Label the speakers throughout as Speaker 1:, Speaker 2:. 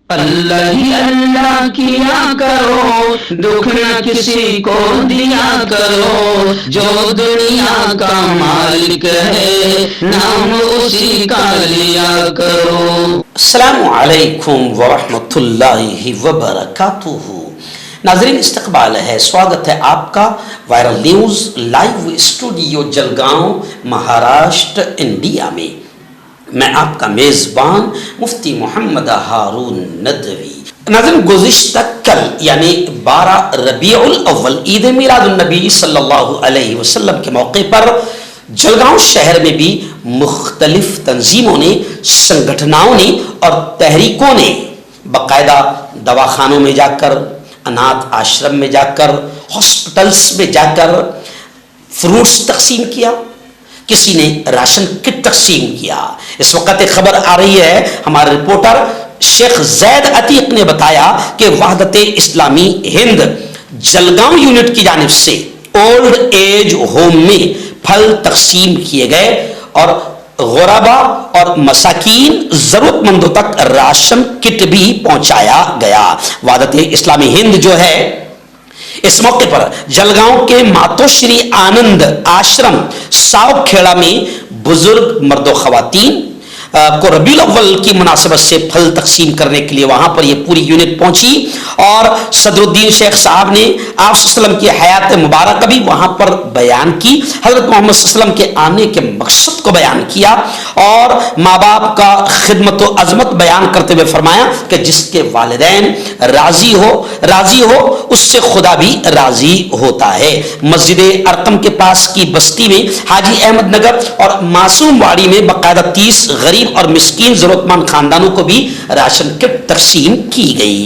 Speaker 1: اللہ ہی اللہ کیا کرو، دکھ نہ کسی کو دیا کرو، جو دنیا کا مالک ہے نام اسی کا لیا کرو۔
Speaker 2: السلام علیکم ورحمۃ اللہ وبرکاتہ۔ ناظرین استقبال ہے، سواگت ہے آپ کا viral news live studio Jalgaon Maharashtra India میں۔ میں آپ کا میزبان مفتی محمد ہارون ندوی۔ ناظرین گزشتہ کل یعنی 12 ربیع الاول عید میلاد النبی صلی اللہ علیہ وسلم کے موقع پر جلگاؤں شہر میں بھی مختلف تنظیموں نے، سنگٹھنوں نے اور تحریکوں نے باقاعدہ دواخانوں میں جا کر، اناتھ آشرم میں جا کر، ہاسپٹلس میں جا کر فروٹس تقسیم کیا، کسی نے راشن کٹ تقسیم کیا۔ اس وقت ایک خبر آ رہی ہے، ہمارے رپورٹر شیخ زید عتیق نے بتایا کہ وحدت اسلامی ہند جلگاؤں یونٹ کی جانب سے اولڈ ایج ہوم میں پھل تقسیم کیے گئے اور غربا اور مساکین ضرورت مندوں تک راشن کٹ بھی پہنچایا گیا۔ وحدت اسلامی ہند جو ہے اس موقع پر جلگاؤں کے ماتوشری آنند آشرم ساؤ کھیڑا میں بزرگ مرد و خواتین کو ربیع الاول کی مناسبت سے پھل تقسیم کرنے کے لیے وہاں پر یہ پوری یونٹ پہنچی اور صدر الدین شیخ صاحب نے آپ صلی اللہ علیہ وسلم کی حیات مبارکہ بھی وہاں پر بیان کی، حضرت محمد صلی اللہ علیہ وسلم کے آنے کے مقصد کو بیان کیا اور ماں باپ کا خدمت و عظمت بیان کرتے ہوئے فرمایا کہ جس کے والدین راضی ہو اس سے خدا بھی راضی ہوتا ہے۔ مسجد ارقم کے پاس کی بستی میں حاجی احمد نگر اور معصوم واڑی میں باقاعدہ 30 غریب اور مسکین ضرورت مند خاندانوں کو بھی راشن کٹ تقسیم کی گئی۔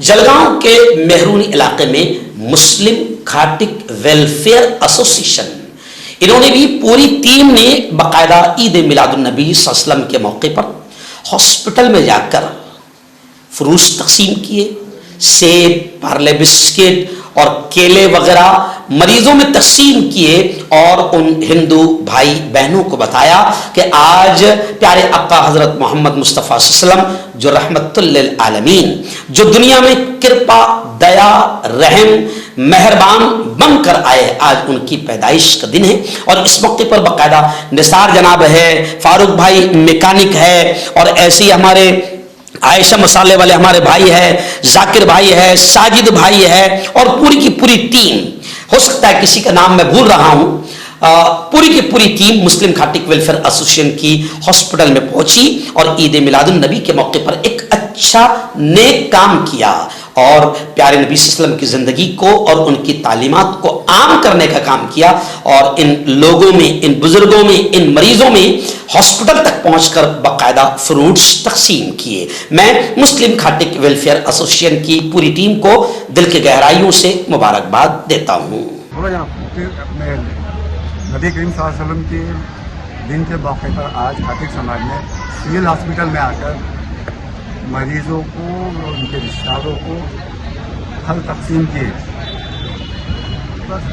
Speaker 2: جلگاؤں کے مہرونی علاقے میں مسلم کھاٹک ویلفیئر ایسوسیشن، انہوں نے بھی پوری ٹیم نے باقاعدہ عید میلاد النبی صلی اللہ علیہ وسلم کے موقع پر ہاسپٹل میں جا کر فروٹس تقسیم کیے، سیب، پارلے بسکٹ اور کیلے وغیرہ مریضوں میں تقسیم کیے اور ان ہندو بھائی بہنوں کو بتایا کہ آج پیارے آقا حضرت محمد مصطفیٰ صلی اللہ علیہ وسلم جو رحمت للعالمین، جو دنیا میں کرپا، دیا، رحم، مہربان بن کر آئے، آج ان کی پیدائش کا دن ہے اور اس موقع پر باقاعدہ نثار جناب ہے، فاروق بھائی میکینک ہے اور ایسے ہی ہمارے عائشہ مسالے والے ہمارے بھائی ہے، ذاکر بھائی ہے، ساجد بھائی ہے اور پوری کی پوری ٹیم، ہو سکتا ہے کسی کا نام میں بھول رہا ہوں، پوری کی پوری ٹیم مسلم کھاٹک ویلفیئر ایسوسیشن کی ہاسپٹل میں پہنچی اور عید میلاد النبی کے موقع پر ایک اچھا نیک کام کیا اور پیارے نبی صلی اللہ علیہ وسلم کی زندگی کو اور ان کی تعلیمات کو عام کرنے کا کام کیا اور ان لوگوں میں، ان بزرگوں میں، ان مریضوں میں ہاسپٹل تک پہنچ کر باقاعدہ فروٹس تقسیم کیے۔ میں مسلم کھاٹک ویلفیئر ایسوسیشن کی پوری ٹیم کو دل کے گہرائیوں سے مبارکباد دیتا ہوں۔
Speaker 3: نبی کریم صلی اللہ علیہ وسلم کے دن کے موقع پر آج کھاٹک سماج نے سول ہاسپٹل میں آ کر مریضوں کو اور ان کے رشتہ داروں کو پھل تقسیم کیے۔ بس